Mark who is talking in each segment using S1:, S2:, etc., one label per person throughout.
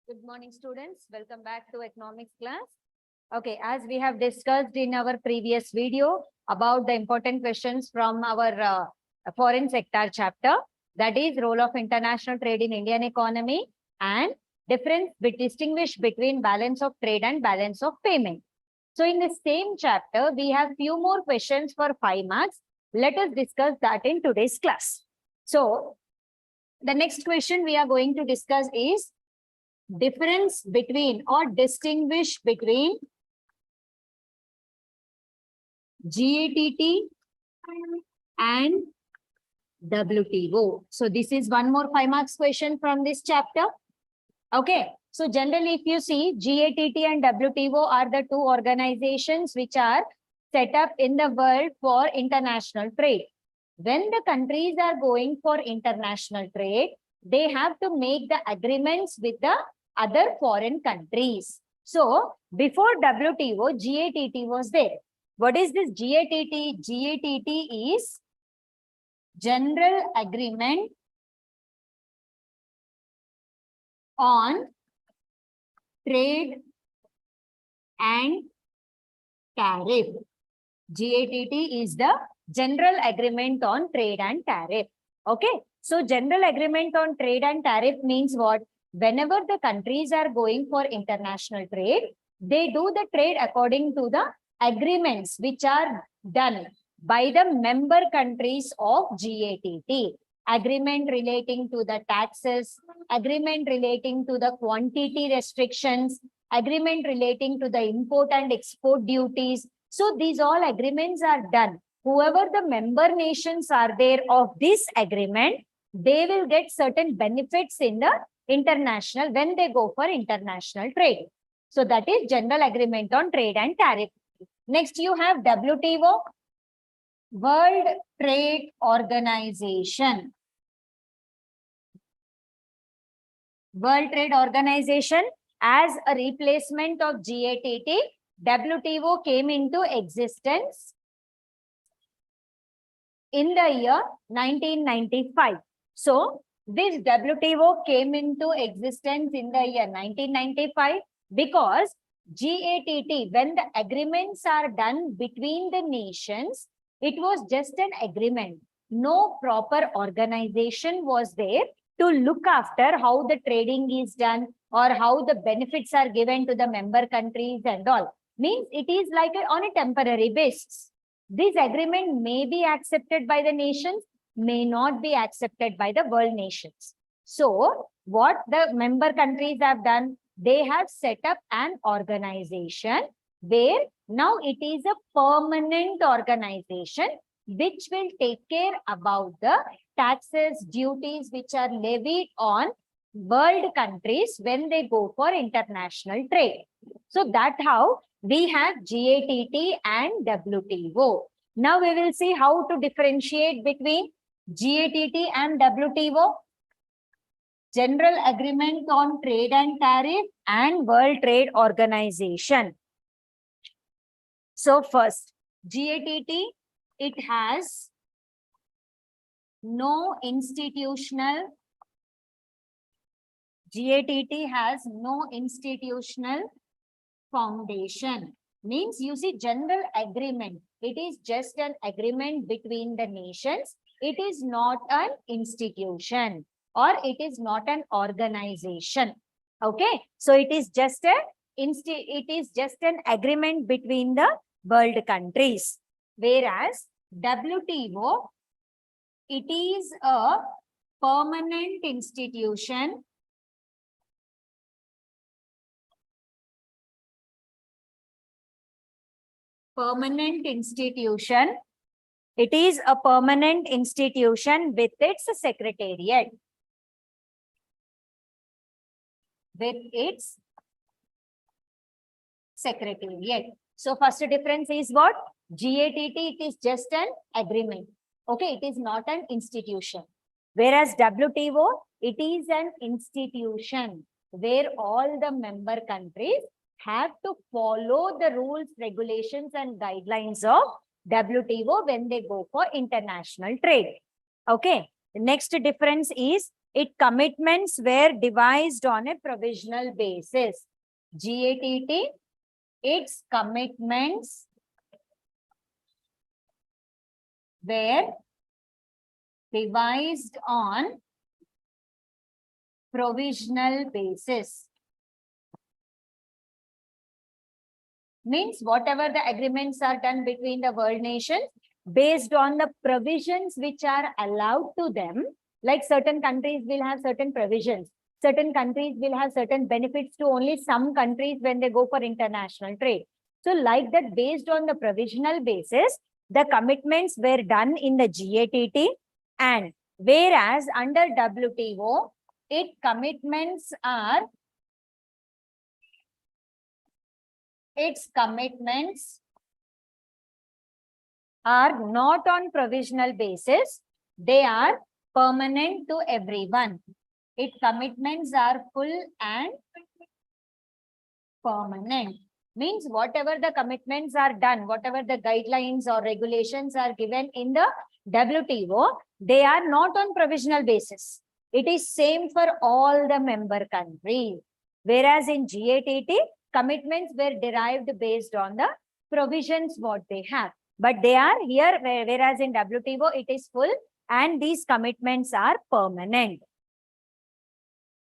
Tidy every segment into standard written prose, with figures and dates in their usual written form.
S1: Good morning, students. Welcome back to economics class. Okay, as we have discussed in our previous video about the important questions from our foreign sector chapter, that is role of international trade in Indian economy and distinguish between balance of trade and balance of payment. So in the same chapter, we have few more questions for 5 marks. Let us discuss that in today's class. So the next question we are going to discuss is difference between or distinguish between GATT and WTO. So this is one more 5 marks question from this chapter. Okay. So generally, if you see, GATT and WTO are the two organizations which are set up in the world for international trade. When the countries are going for international trade, they have to make the agreements with the other foreign countries. So before WTO, GATT was there. What is this GATT? GATT is General Agreement on Trade and Tariff. GATT is the General Agreement on Trade and Tariff. Okay. So General Agreement on Trade and Tariff means what? Whenever the countries are going for international trade, they do the trade according to the agreements which are done by the member countries of GATT. Agreement relating to the taxes, agreement relating to the quantity restrictions, agreement relating to the import and export duties. So these all agreements are done. Whoever the member nations are there of this agreement, they will get certain benefits in the international when they go for international trade. So that is General Agreement on Trade and Tariff. Next you have WTO, World Trade Organization. World Trade Organization, as a replacement of GATT, WTO came into existence in the year 1995. So this WTO came into existence in the year 1995 because GATT, when the agreements are done between the nations, it was just an agreement. No proper organization was there to look after how the trading is done or how the benefits are given to the member countries and all. Means it is like on a temporary basis. This agreement may be accepted by the nations, may not be accepted by the world nations. So what the member countries have done, they have set up an organization where now it is a permanent organization which will take care about the taxes, duties which are levied on world countries when they go for international trade. So that's how we have GATT and WTO. Now we will see how to differentiate between GATT and WTO, General Agreement on Trade and Tariff and World Trade Organization. So first, GATT, it has no institutional, GATT has no institutional foundation. Means you see General Agreement, it is just an agreement between the nations. It is not an institution or it is not an organization. Okay, so it is just an agreement between the world countries. Whereas WTO, it is a permanent institution It is a permanent institution with its secretariat. So first difference is what? GATT, it is just an agreement. Okay, it is not an institution. Whereas WTO, it is an institution where all the member countries have to follow the rules, regulations, and guidelines of WTO when they go for international trade. Okay. The next difference is its commitments were devised on a provisional basis. GATT, its commitments were devised on provisional basis. Means whatever the agreements are done between the world nations based on the provisions which are allowed to them, like certain countries will have certain provisions, certain countries will have certain benefits to only some countries when they go for international trade. So like that, based on the provisional basis, the commitments were done in the GATT, and whereas under WTO, its commitments are not on provisional basis, they are permanent to everyone. Its commitments are full and permanent. Means whatever the commitments are done, whatever the guidelines or regulations are given in the WTO, they are not on provisional basis. It is same for all the member countries. Whereas in GATT, commitments were derived based on the provisions what they have. But they are here, whereas in WTO, it is full and these commitments are permanent.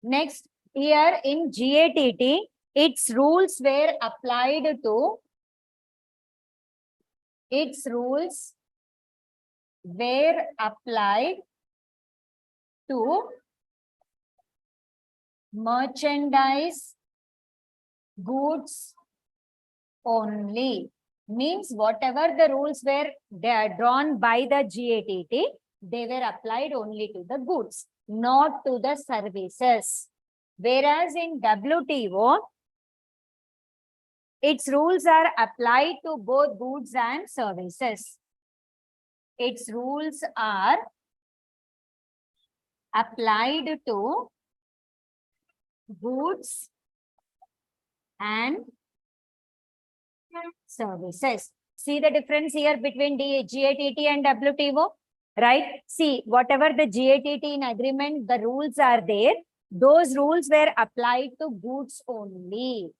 S1: Next, here in GATT, its rules were applied to merchandise goods only. Means whatever the rules were drawn by the GATT, they were applied only to the goods, not to the services. Whereas in WTO, its rules are applied to both goods and services. Its rules are applied to goods and services. See the difference here between GATT and WTO, right? See, whatever the GATT in agreement, the rules are there. Those rules were applied to goods only.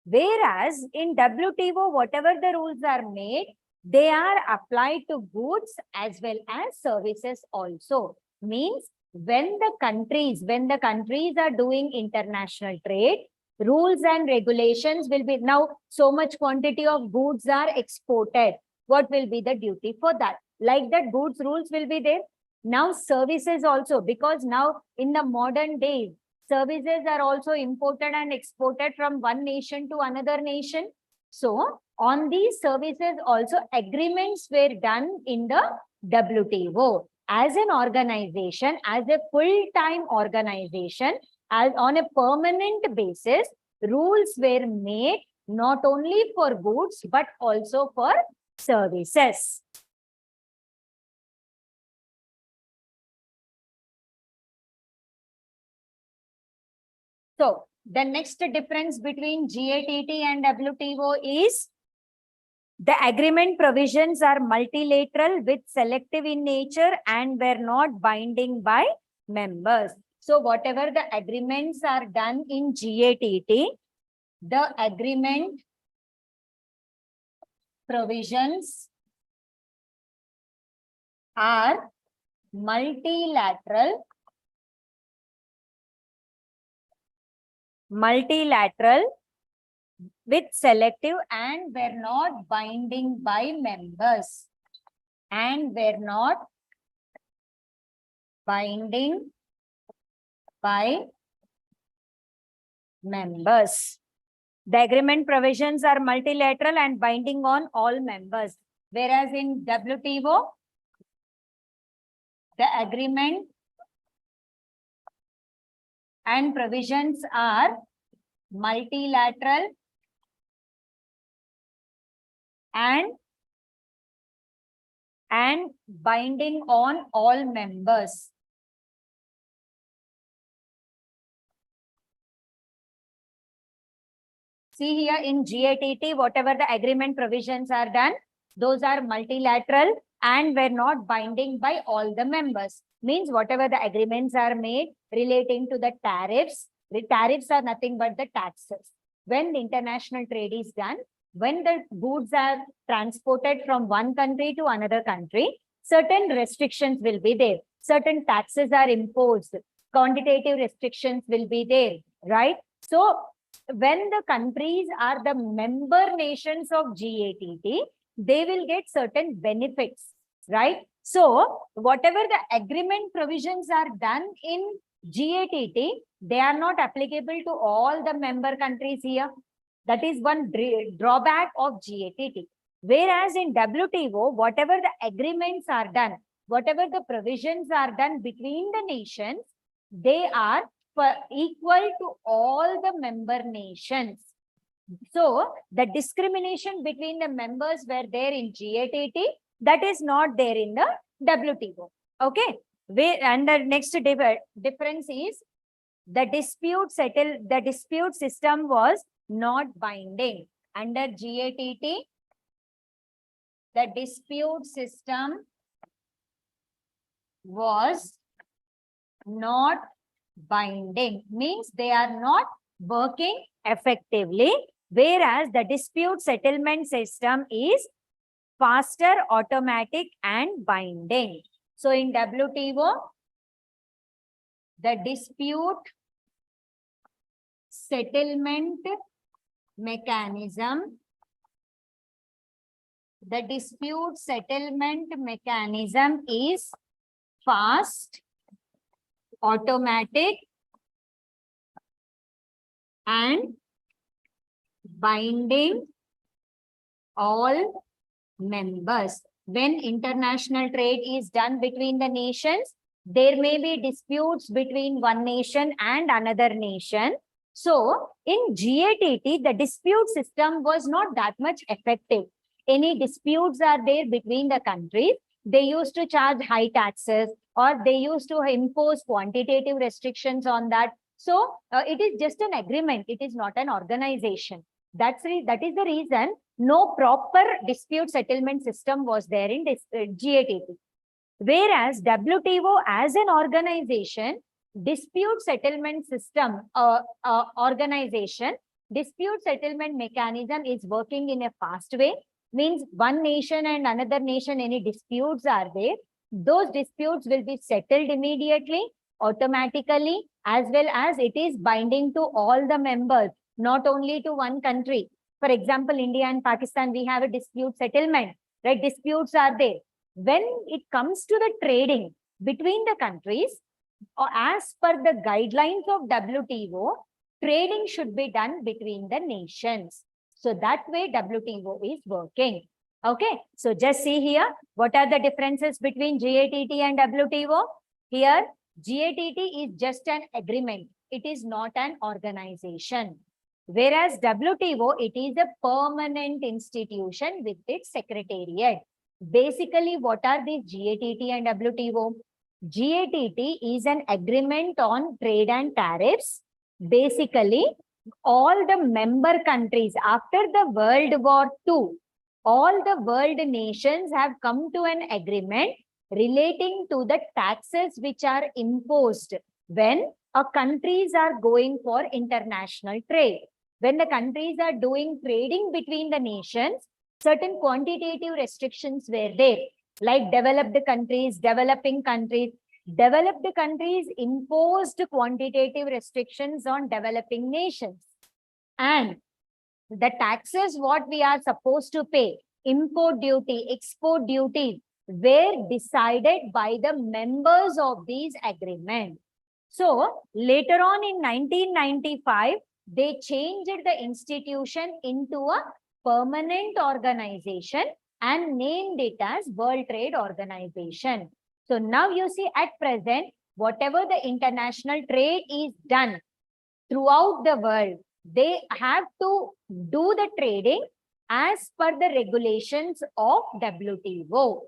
S1: Whereas in WTO, whatever the rules are made, they are applied to goods as well as services also. Means when the countries are doing international trade, rules and regulations will be, now so much quantity of goods are exported. What will be the duty for that? Like that, goods rules will be there. Now services also, because now in the modern days, services are also imported and exported from one nation to another nation. So on these services also agreements were done in the WTO. As an organization, as a full-time organization, as on a permanent basis, rules were made not only for goods but also for services. So the next difference between GATT and WTO is the agreement provisions are multilateral with selective in nature and were not binding by members. So whatever the agreements are done in GATT, the agreement provisions are multilateral with selective and were not binding by members. The agreement provisions are multilateral and binding on all members. Whereas in WTO, the agreement and provisions are multilateral and binding on all members. See here in GATT, whatever the agreement provisions are done, those are multilateral and were not binding by all the members. means whatever the agreements are made relating to the tariffs. The tariffs are nothing but the taxes. When the international trade is done, when the goods are transported from one country to another country, certain restrictions will be there. Certain taxes are imposed. Quantitative restrictions will be there, right? So when the countries are the member nations of GATT, they will get certain benefits, right? So whatever the agreement provisions are done in GATT, they are not applicable to all the member countries here. That is one drawback of GATT. Whereas in WTO, whatever the agreements are done, whatever the provisions are done between the nations, they are equal to all the member nations. So the discrimination between the members were there in GATT, that is not there in the WTO. Okay. And the next difference is the dispute system was not binding. Under GATT, the dispute system was not binding, means they are not working effectively, whereas the dispute settlement system is faster, automatic, and binding. So in WTO, the dispute settlement mechanism is fast, automatic, and binding all members. When international trade is done between the nations, there may be disputes between one nation and another nation. So in GATT, the dispute system was not that much effective. Any disputes are there between the countries, they used to charge high taxes, or they used to impose quantitative restrictions on that. So it is just an agreement. It is not an organization. That is the reason no proper dispute settlement system was there in this GATT. Whereas WTO as an organization, dispute settlement system organization, dispute settlement mechanism is working in a fast way. Means one nation and another nation, any disputes are there, those disputes will be settled immediately, automatically, as well as it is binding to all the members, not only to one country. For example, India and Pakistan, we have a dispute settlement, right? Disputes are there. When it comes to the trading between the countries, or as per the guidelines of WTO, trading should be done between the nations. So that way WTO is working. Okay, so just see here, what are the differences between GATT and WTO? Here, GATT is just an agreement. It is not an organization. Whereas WTO, it is a permanent institution with its secretariat. Basically, what are these GATT and WTO? GATT is an agreement on trade and tariffs. Basically, all the member countries after the World War II, all the world nations have come to an agreement relating to the taxes which are imposed when countries are going for international trade. When the countries are doing trading between the nations, certain quantitative restrictions were there, like developed countries, developing countries. Developed countries imposed quantitative restrictions on developing nations. And the taxes what we are supposed to pay, import duty, export duties, were decided by the members of these agreements. So later on in 1995, they changed the institution into a permanent organization and named it as World Trade Organization. So now you see, at present, whatever the international trade is done throughout the world, they have to do the trading as per the regulations of WTO.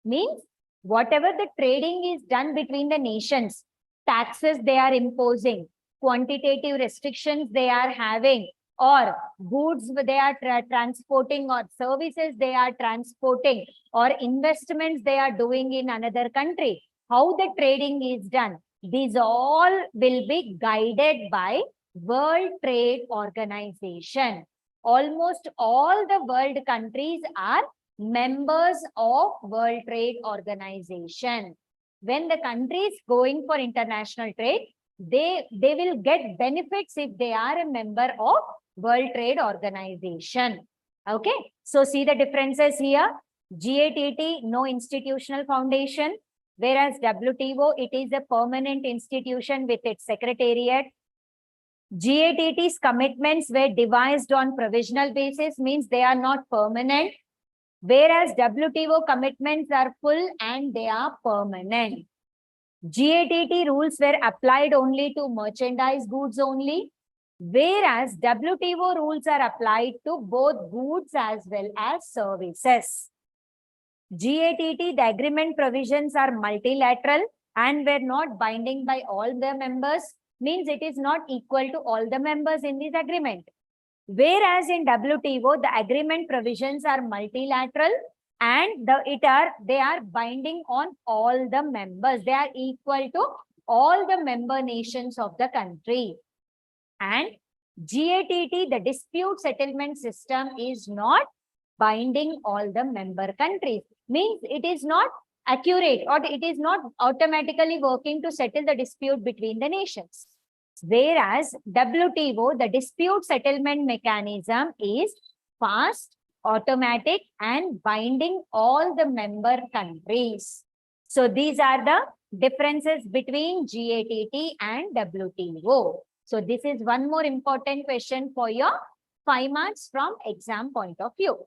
S1: Means whatever the trading is done between the nations, taxes they are imposing, quantitative restrictions they are having, or goods they are transporting, or services they are transporting, or investments they are doing in another country, how the trading is done. These all will be guided by World Trade Organization. Almost all the world countries are members of World Trade Organization. When the country is going for international trade, they will get benefits if they are a member of World Trade Organization. Okay, so see the differences here. GATT, no institutional foundation, whereas WTO, it is a permanent institution with its secretariat. GATT's commitments were devised on provisional basis, means they are not permanent, whereas WTO commitments are full and they are permanent. GATT rules were applied only to merchandise goods only, whereas WTO rules are applied to both goods as well as services. GATT, the agreement provisions are multilateral and were not binding by all the members, means it is not equal to all the members in this agreement. Whereas in WTO, the agreement provisions are multilateral and they are binding on all the members. They are equal to all the member nations of the country. And GATT, the dispute settlement system, is not binding all the member countries. Means it is not accurate, or it is not automatically working to settle the dispute between the nations. Whereas WTO, the dispute settlement mechanism, is fast, automatic and binding all the member countries. So these are the differences between GATT and WTO. So this is one more important question for your 5 marks from exam point of view.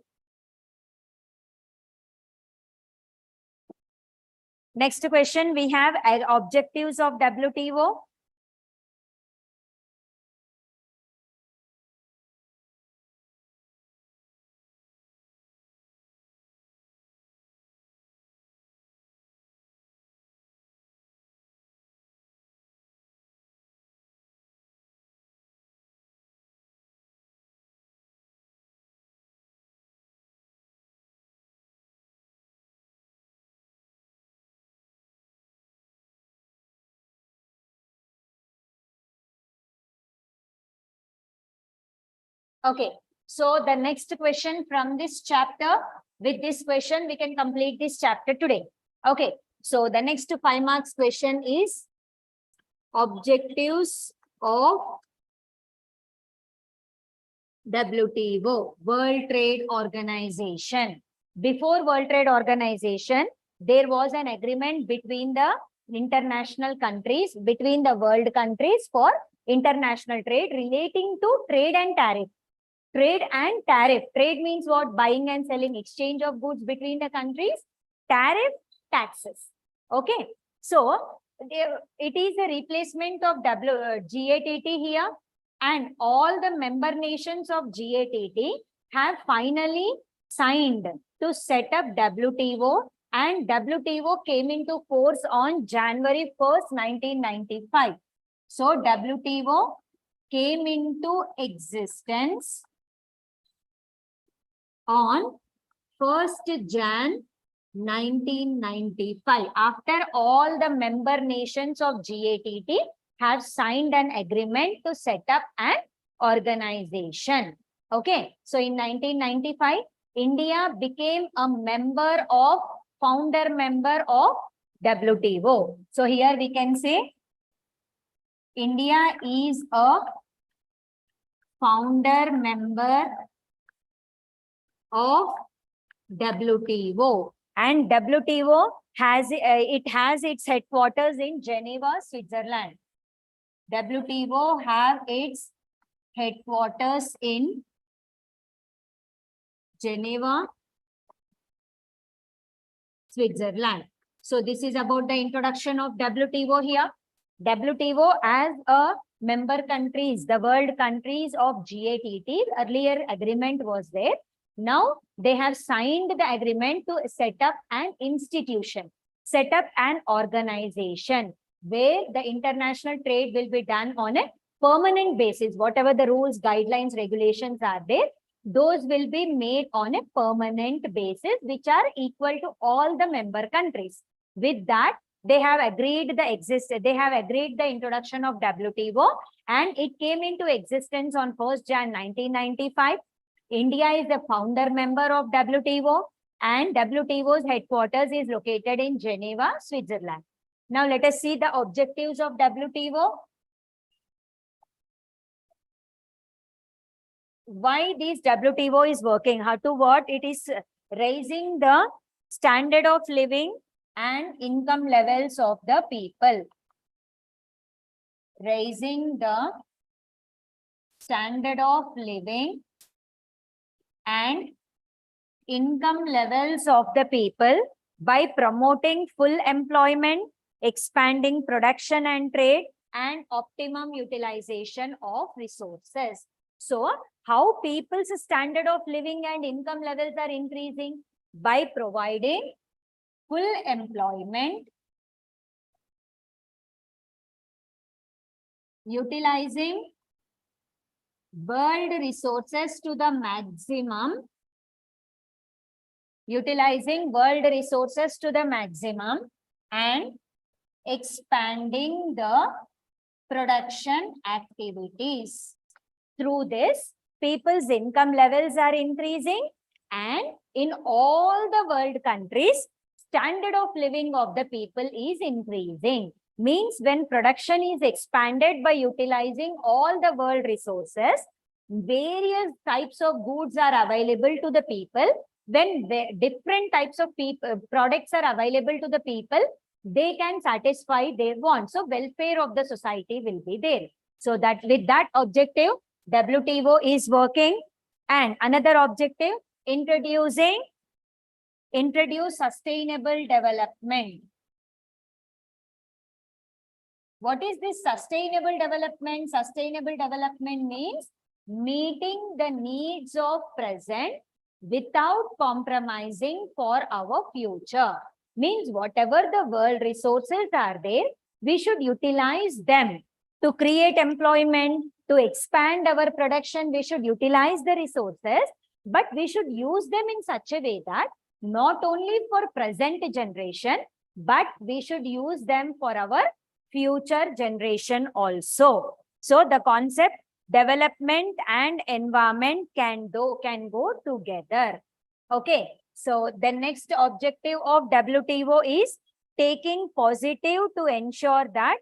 S1: Next question, we have objectives of WTO. Okay, so the next question from this chapter, with this question, we can complete this chapter today. Okay, so the next 5 marks question is objectives of WTO, World Trade Organization. Before World Trade Organization, there was an agreement between the international countries, between the world countries for international trade relating to trade and tariff. Trade and tariff. Trade means what? Buying and selling, exchange of goods between the countries. Tariff, taxes. Okay. So it is a replacement of GATT here, and all the member nations of GATT have finally signed to set up WTO, and WTO came into force on January 1st, 1995. So WTO came into existence on 1st Jan 1995, after all the member nations of GATT have signed an agreement to set up an organization. Okay, so in 1995, India became a founder member of WTO. So here we can say India is a founder member of WTO, and WTO has its headquarters in Geneva, Switzerland. WTO have its headquarters in Geneva, Switzerland. So this is about the introduction of WTO here. WTO as a member countries, the world countries of GATT, earlier agreement was there. Now they have signed the agreement to set up an institution, set up an organization where the international trade will be done on a permanent basis. Whatever the rules, guidelines, regulations are there, those will be made on a permanent basis, which are equal to all the member countries. With that, they have agreed the introduction of WTO, and it came into existence on 1st Jan 1995. India is the founder member of WTO, and WTO's headquarters is located in Geneva, Switzerland. Now let us see the objectives of WTO. Why this WTO is working, how to what? It is raising the standard of living and income levels of the people. Raising the standard of living and income levels of the people by promoting full employment, expanding production and trade, and optimum utilization of resources. So, how people's standard of living and income levels are increasing? By providing full employment, utilizing world resources to the maximum, and expanding the production activities. Through this, people's income levels are increasing, and in all the world countries, standard of living of the people is increasing. Means when production is expanded by utilizing all the world resources, various types of goods are available to the people. When different types of products are available to the people, they can satisfy their wants. So welfare of the society will be there. So that with that objective, WTO is working. And another objective, introduce sustainable development. What is this sustainable development? Sustainable development means meeting the needs of present without compromising for our future. Means whatever the world resources are there, we should utilize them to create employment, to expand our production. We should utilize the resources, but we should use them in such a way that not only for present generation, but we should use them for our future generation also. So the concept development and environment can go together. Okay. So the next objective of WTO is taking positive to ensure that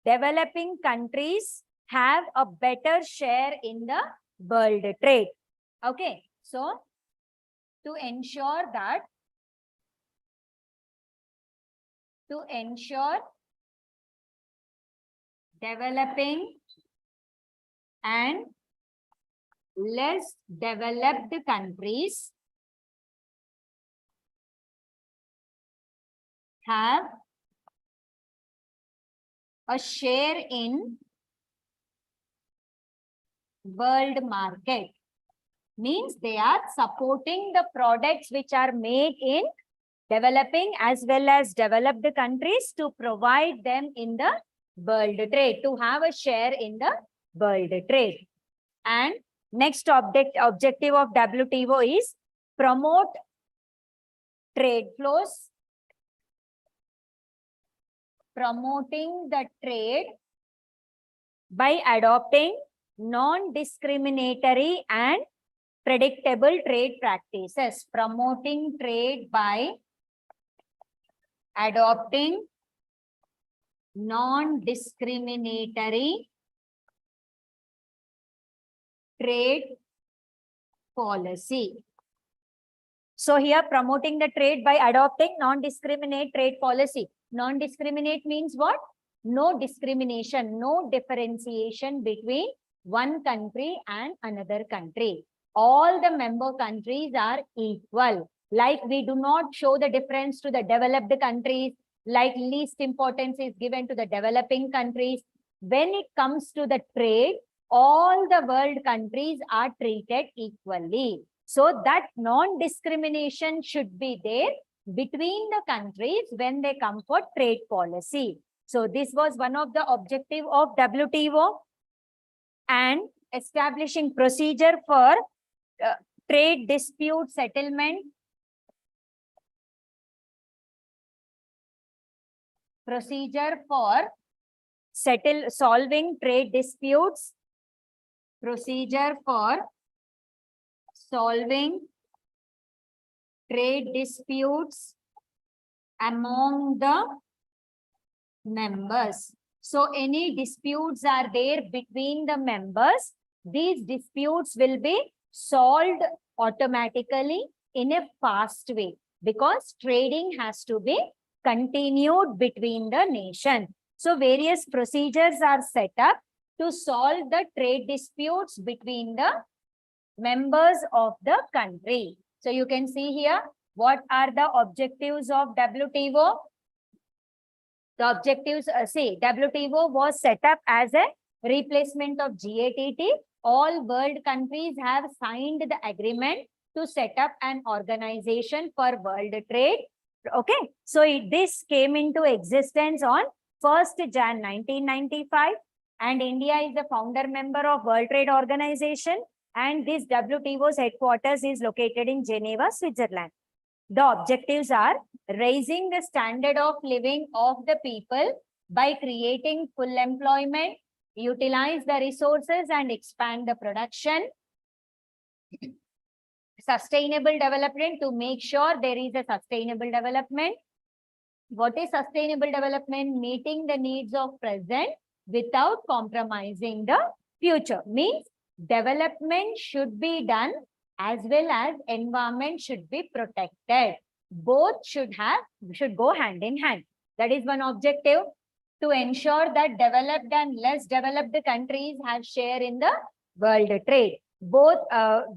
S1: developing countries have a better share in the world trade. Okay. So to ensure developing and less developed countries have a share in world market. Means they are supporting the products which are made in developing as well as developed countries to provide them in the world trade, to have a share in the world trade. And next objective of WTO is promote trade flows, promoting the trade by adopting non-discriminatory and predictable trade practices. Promoting trade by adopting non-discriminatory trade policy. So here promoting the trade by adopting non-discriminate trade policy. Non-discriminate means what? No discrimination, no differentiation between one country and another country. All the member countries are equal. Like we do not show the difference to the developed countries, like least importance is given to the developing countries. When it comes to the trade, all the world countries are treated equally. So that non-discrimination should be there between the countries when they come for trade policy. So this was one of the objective of WTO, and establishing procedure for trade dispute settlement, procedure for solving trade disputes, procedure for solving trade disputes among the members. So any disputes are there between the members, these disputes will be solved automatically in a fast way because trading has to be continued between the nation. So various procedures are set up to solve the trade disputes between the members of the country. So you can see here, what are the objectives of WTO? The objectives, WTO was set up as a replacement of GATT. All world countries have signed the agreement to set up an organization for world trade. Okay, so this came into existence on 1st Jan 1995, and India is the founder member of World Trade Organization, and this WTO's headquarters is located in Geneva, Switzerland. The objectives are raising the standard of living of the people by creating full employment, utilize the resources and expand the production, sustainable development to make sure there is a sustainable development. What is sustainable development? Meeting the needs of present without compromising the future. Means development should be done as well as environment should be protected. Both should go hand in hand. That is one objective, to ensure that developed and less developed countries have share in the world trade. Both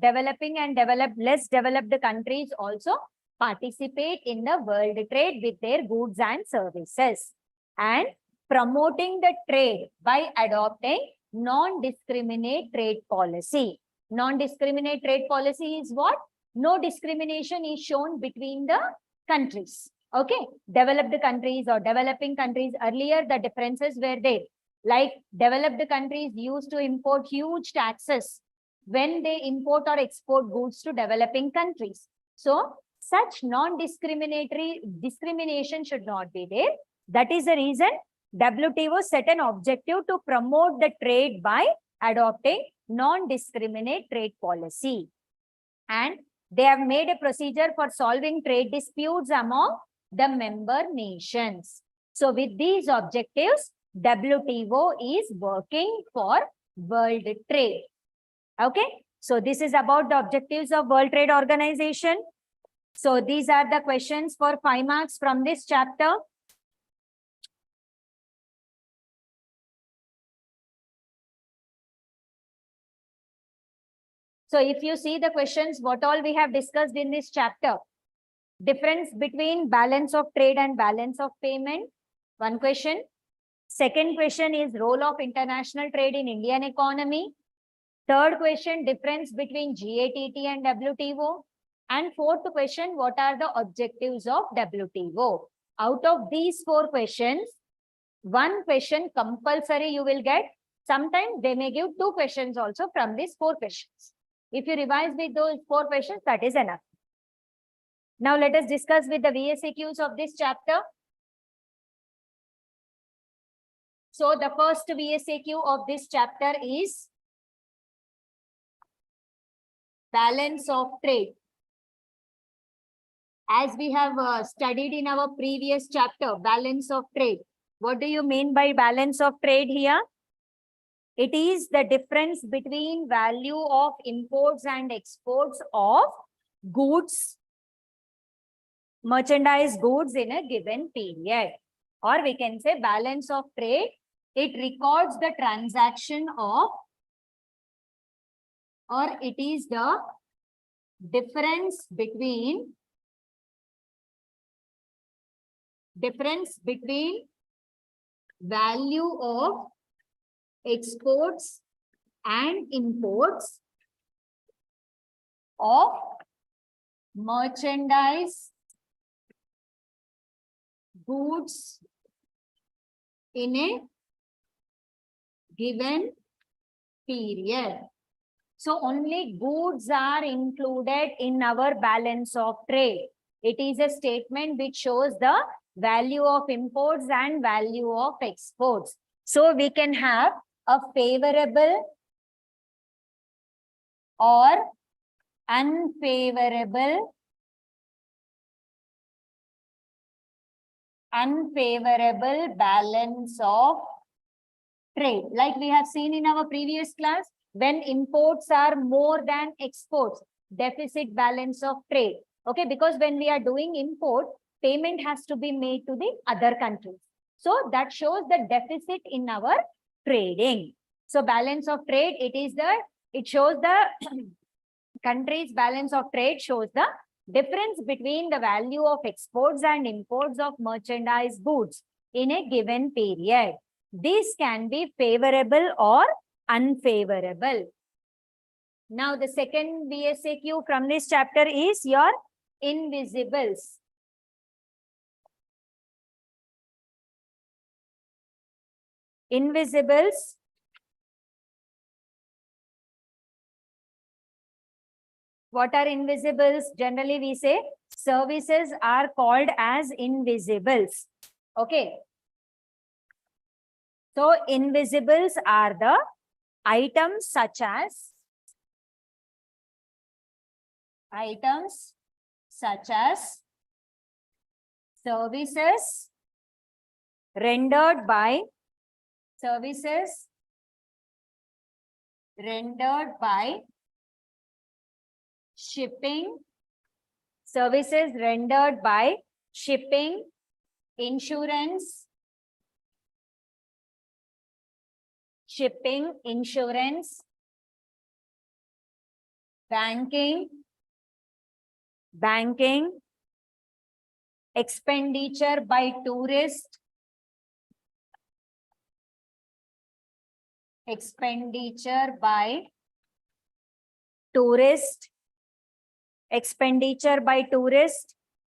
S1: developing and less developed countries also participate in the world trade with their goods and services. And promoting the trade by adopting non-discriminate trade policy. Non-discriminate trade policy is what? No discrimination is shown between the countries. Okay, developed countries or developing countries, earlier the differences were there. Like developed countries used to import huge taxes when they import or export goods to developing countries. So such discrimination should not be there. That is the reason WTO set an objective to promote the trade by adopting non-discriminate trade policy. And they have made a procedure for solving trade disputes among the member nations. So with these objectives, WTO is working for world trade. Okay, so this is about the objectives of World Trade Organization. So these are the questions for 5 marks from this chapter. So if you see the questions, what all we have discussed in this chapter, difference between balance of trade and balance of payment, one question. Second question is role of international trade in Indian economy. Third question, difference between GATT and WTO. And fourth question, what are the objectives of WTO? Out of these 4 questions, one question compulsory you will get. Sometimes they may give 2 questions also from these 4 questions. If you revise with those 4 questions, that is enough. Now let us discuss with the VSAQs of this chapter. So the first VSAQ of this chapter is balance of trade. As we have studied in our previous chapter, balance of trade. What do you mean by balance of trade here? It is the difference between value of imports and exports of goods, merchandise goods in a given period. Or we can say balance of trade. It records the transaction of, or it is the difference between value of exports and imports of merchandise goods in a given period. So only goods are included in our balance of trade. It is a statement which shows the value of imports and value of exports. So we can have a favorable or unfavorable balance of trade. Like we have seen in our previous class, when imports are more than exports, deficit balance of trade. Okay, because when we are doing import, payment has to be made to the other countries. So that shows the deficit in our trading. So balance of trade, it shows the country's balance of trade shows the difference between the value of exports and imports of merchandise goods in a given period. This can be favorable or unfavorable. Now, the second VSAQ from this chapter is your invisibles. Invisibles. What are invisibles? Generally, we say services are called as invisibles. Okay. So, invisibles are the items such as services rendered by shipping, services rendered by shipping, insurance, banking, expenditure by tourist,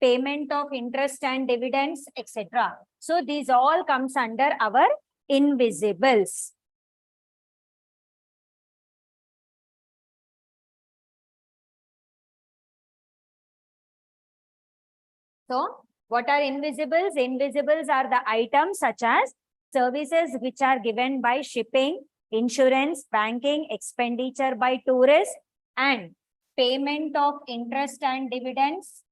S1: payment of interest and dividends, etc. So these all comes under our invisibles. So what are invisibles? Invisibles are the items such as services which are given by shipping, insurance, banking, expenditure by tourists, and payment of interest and dividends.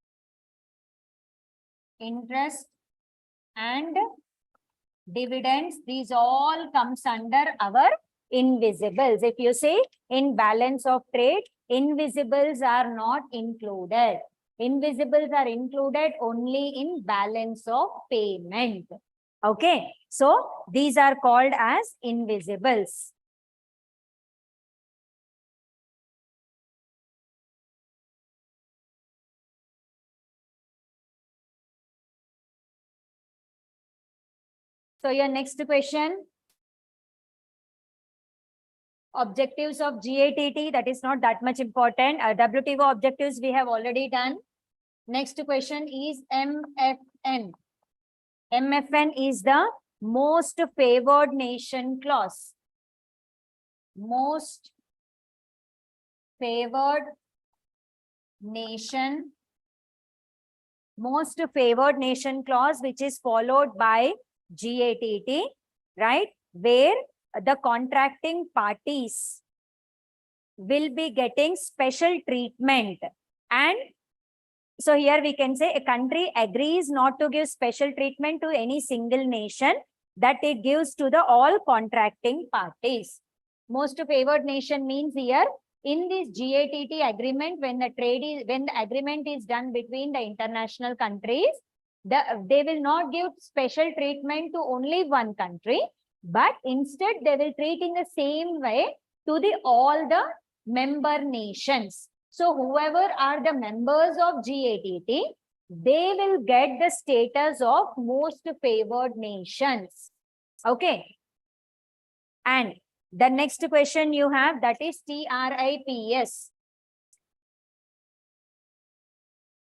S1: These all comes under our invisibles. If you see in balance of trade, invisibles are not included. Invisibles are included only in balance of payment. Okay, so these are called as invisibles. So your next question. Objectives of GATT, that is not that much important. WTO objectives we have already done. Next question is MFN. MFN is the most favored nation clause. Most favored nation clause, which is followed by GATT, right? Where the contracting parties will be getting special treatment. And so here we can say a country agrees not to give special treatment to any single nation, that it gives to the all contracting parties. Most favored nation means here in this GATT agreement, when the agreement is done between the international countries, they will not give special treatment to only one country, but instead they will treat in the same way to all the member nations. So whoever are the members of GATT, they will get the status of most favored nations. Okay. And the next question you have, that is TRIPS.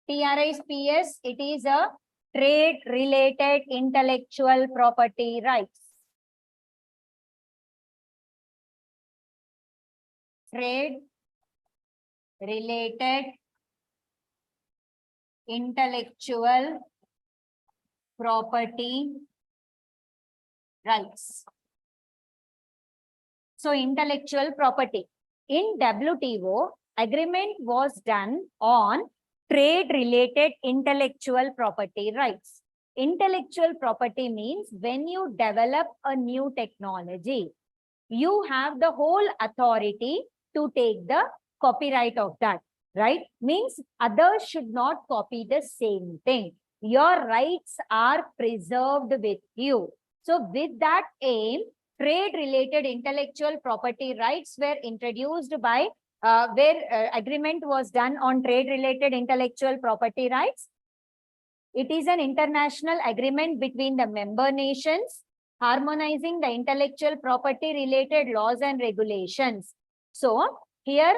S1: TRIPS, it is a trade-related intellectual property rights. Trade-related intellectual property rights. So intellectual property. In WTO, agreement was done on trade-related intellectual property rights. Intellectual property means when you develop a new technology, you have the whole authority to take the copyright of that, right? Means others should not copy the same thing. Your rights are preserved with you. So with that aim, trade-related intellectual property rights were introduced by where agreement was done on trade-related intellectual property rights. It is an international agreement between the member nations, harmonizing the intellectual property related laws and regulations. So here,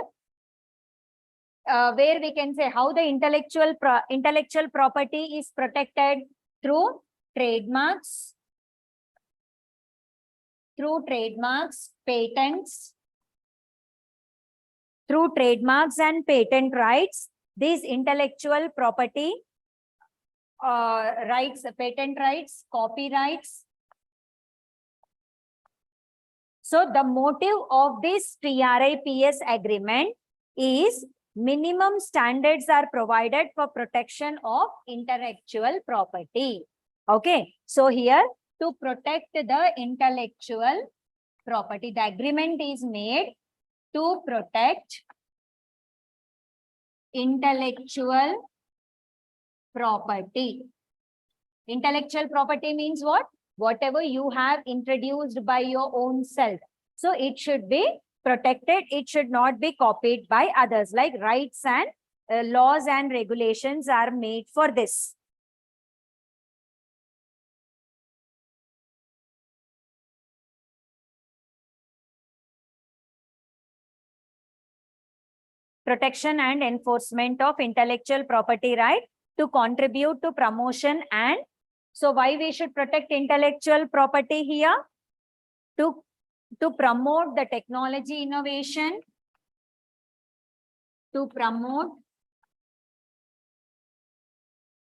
S1: where we can say how the intellectual property is protected through trademarks, patents, through trademarks and patent rights. These intellectual property rights, patent rights, copyrights. So the motive of this TRIPS agreement is minimum standards are provided for protection of intellectual property. Okay, so here to protect the intellectual property, the agreement is made to protect intellectual property. Intellectual property means what? Whatever you have introduced by your own self. So it should be protected. It should not be copied by others. Like rights and laws and regulations are made for this. Protection and enforcement of intellectual property right to contribute to promotion. And so why we should protect intellectual property here? To promote the technology innovation, to promote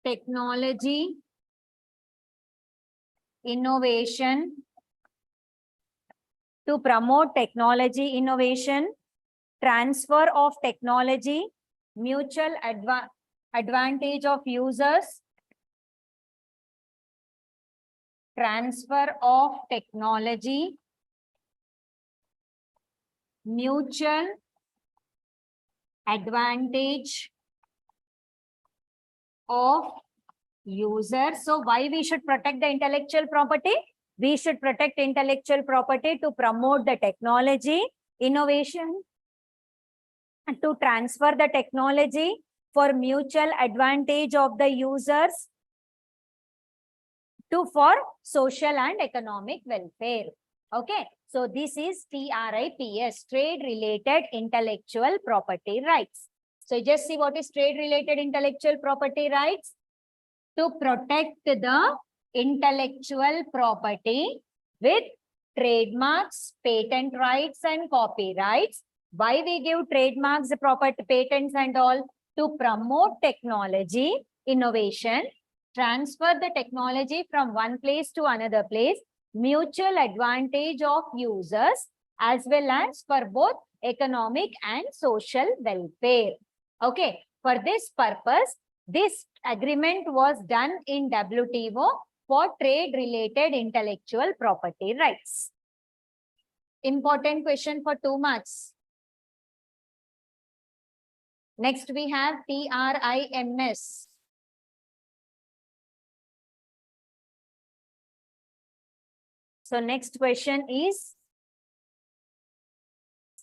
S1: technology innovation, to promote technology innovation, transfer of technology, mutual advantage of users, transfer of technology, mutual advantage of users. So why we should protect the intellectual property? We should protect intellectual property to promote the technology innovation, to transfer the technology for mutual advantage of the users, for social and economic welfare. Okay, so this is TRIPS, trade related intellectual property rights. So just see what is trade related intellectual property rights. To protect the intellectual property with trademarks, patent rights and copyrights. Why we give trademarks, property, patents and all? To promote technology innovation, transfer the technology from one place to another place, mutual advantage of users, as well as for both economic and social welfare. Okay, for this purpose, this agreement was done in WTO for trade-related intellectual property rights. Important question for 2 marks. Next, we have TRIMS. So next question is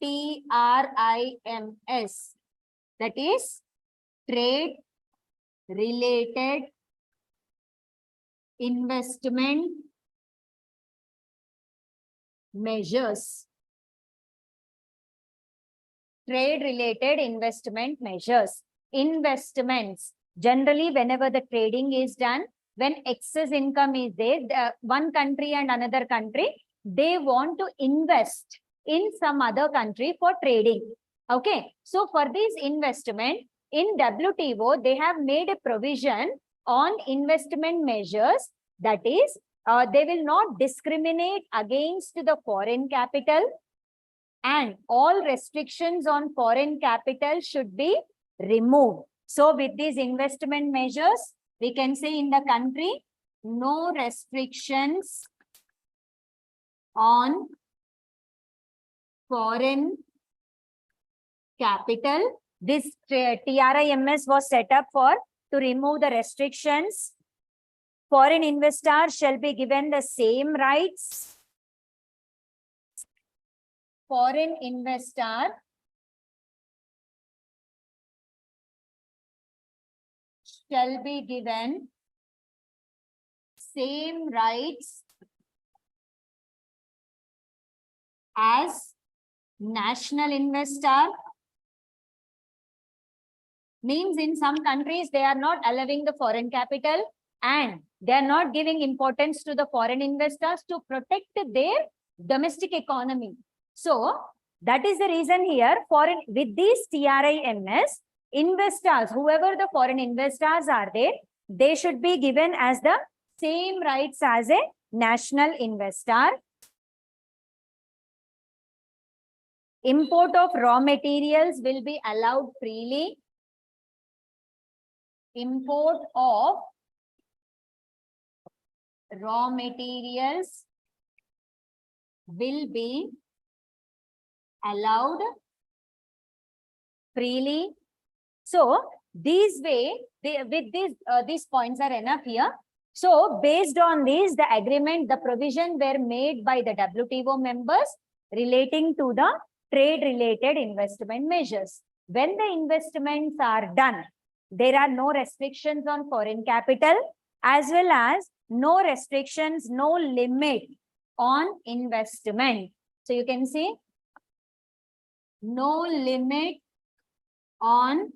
S1: TRIMS, that is trade related investment measures. Trade related investment measures. Investments. Generally, whenever the trading is done, when excess income is there, one country and another country, they want to invest in some other country for trading. Okay, so for this investment, in WTO, they have made a provision on investment measures That is, they will not discriminate against the foreign capital, and all restrictions on foreign capital should be removed. So with these investment measures, we can say in the country, no restrictions on foreign capital. This TRIMS was set up to remove the restrictions. Foreign investors shall be given the same rights. Foreign investor shall be given same rights as national investor. Means in some countries they are not allowing the foreign capital and they are not giving importance to the foreign investors to protect their domestic economy. So that is the reason here with these TRIMS, investors, whoever the foreign investors are there, they should be given as the same rights as a national investor. Import of raw materials will be allowed freely. Import of raw materials will be allowed freely. So these these points are enough here. So based on this, the agreement, the provision were made by the WTO members relating to the trade related investment measures. When the investments are done, there are no restrictions on foreign capital as well as no restrictions, no limit on investment. So you can see no limit on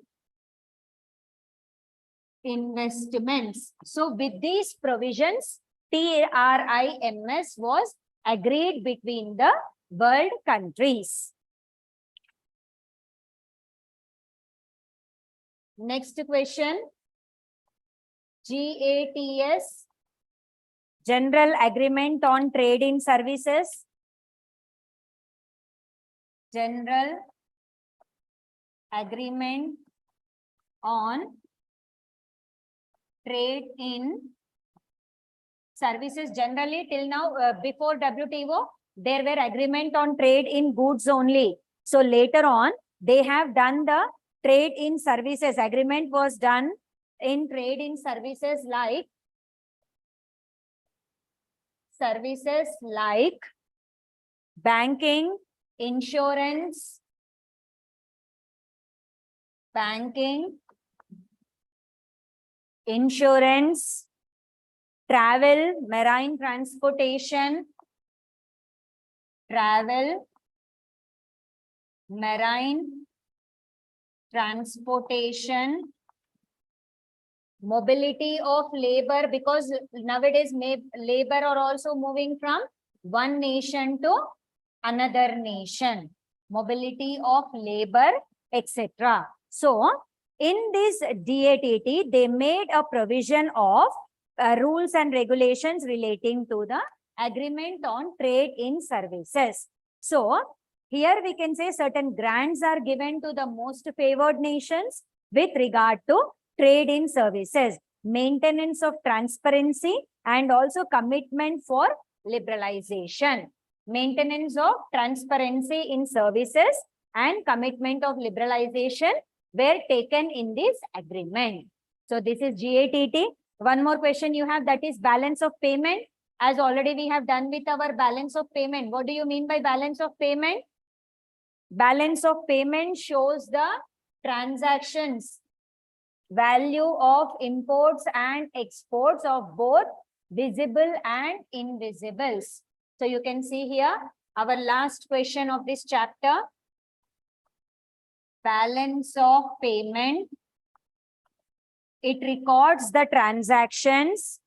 S1: investments. So with these provisions, TRIMS was agreed between the world countries. Next question. GATS, General Agreement on Trade in Services. General Agreement on Trade in Services. Generally, till now, before WTO, there were agreement on trade in goods only. So later on, they have done the trade in services. Agreement was done in trade in services like banking, insurance, travel, marine transportation, mobility of labor, because nowadays labor are also moving from one nation to another nation. Mobility of labor, etc. So in this GATT, they made a provision of rules and regulations relating to the agreement on trade in services. So here we can say certain grants are given to the most favored nations with regard to trade in services, maintenance of transparency, and also commitment for liberalization. Maintenance of transparency in services and commitment of liberalization were taken in this agreement. So this is GATT. One more question you have, that is balance of payment. As already we have done with our balance of payment. What do you mean by balance of payment? Balance of payment shows the transactions, value of imports and exports of both visible and invisibles. So you can see here our last question of this chapter. Balance of payment. It records the transactions.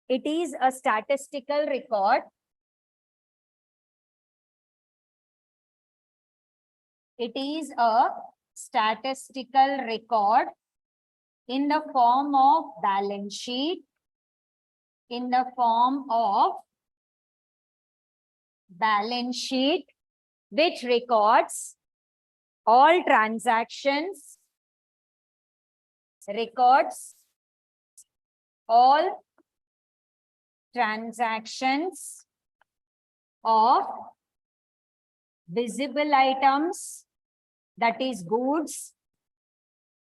S1: It is a statistical record. It is a statistical record in the form of balance sheet, in the form of balance sheet, which records all transactions, records all transactions of visible items, that is goods,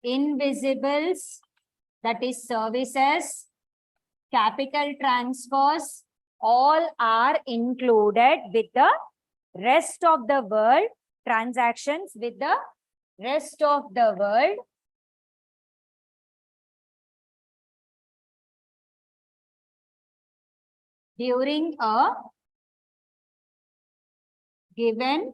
S1: invisibles, that is services, capital transfers, all are included with the rest of the world, transactions with the rest of the world during a given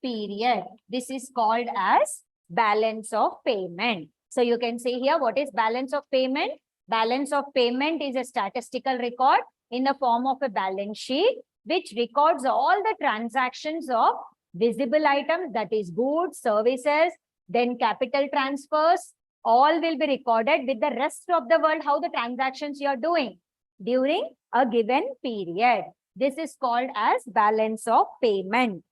S1: period. This is called as balance of payment. So you can see here, what is balance of payment? Balance of payment is a statistical record in the form of a balance sheet, which records all the transactions of visible items, that is goods, services, then capital transfers, all will be recorded with the rest of the world, how the transactions you are doing during a given period. This is called as balance of payment.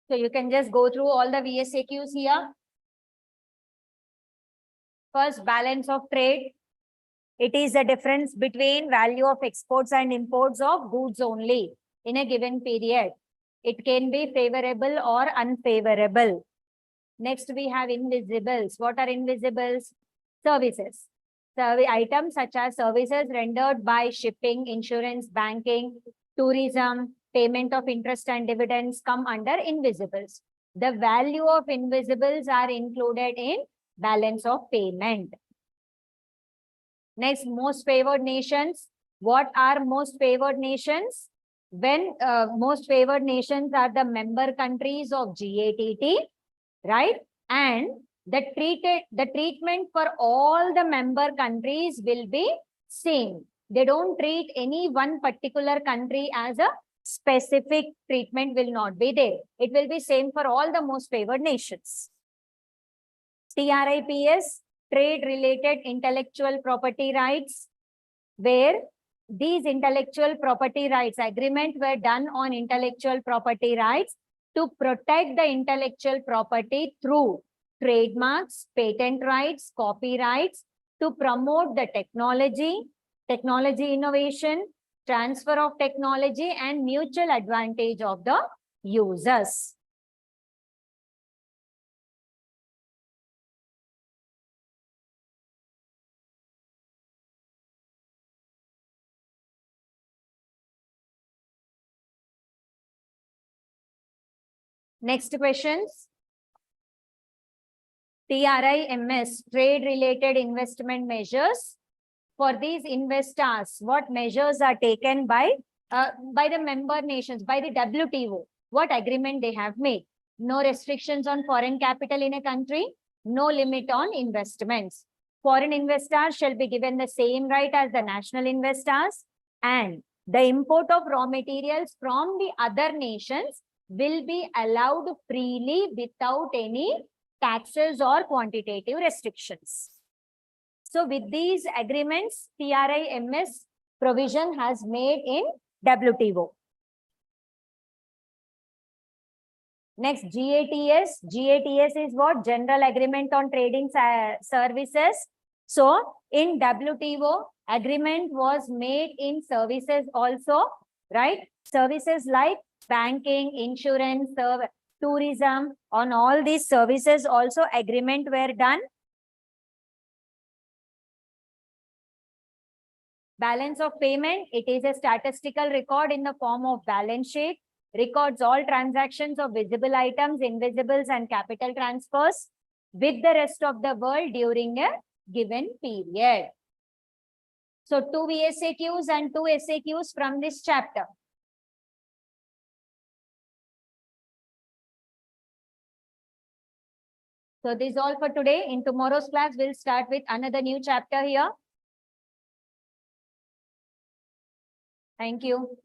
S1: So you can just go through all the vsAQs here. First, balance of trade. It is the difference between value of exports and imports of goods only in a given period. It can be favorable or unfavorable. Next, we have invisibles. What are invisibles? Services. Items such as services rendered by shipping, insurance, banking, tourism, payment of interest and dividends come under invisibles. The value of invisibles are included in balance of payment. Next, most favored nations. What are most favored nations? When most favored nations are the member countries of GATT, right? And the treatment for all the member countries will be same. They don't treat any one particular country as a specific treatment, will not be there. It will be same for all the most favored nations. TRIPS, trade related intellectual property rights, where these intellectual property rights agreement were done on intellectual property rights to protect the intellectual property through trademarks, patent rights, copyrights, to promote the technology innovation, transfer of technology, and mutual advantage of the users. Next questions. TRIMS, trade related investment measures. For these investors, what measures are taken by the member nations, by the WTO? What agreement they have made? No restrictions on foreign capital in a country, no limit on investments. Foreign investors shall be given the same right as the national investors, and the import of raw materials from the other nations will be allowed freely without any taxes or quantitative restrictions. So with these agreements, TRIMS provision has made in WTO. Next, GATS. GATS is what? General Agreement on Trading Services. So in WTO, agreement was made in services also, right? Services like banking, insurance, tourism, on all these services also agreement were done. Balance of payment, it is a statistical record in the form of balance sheet, records all transactions of visible items, invisibles, and capital transfers with the rest of the world during a given period. So 2 vsAQs and 2 SAQs from this chapter. So this is all for today. In tomorrow's class, we'll start with another new chapter here. Thank you.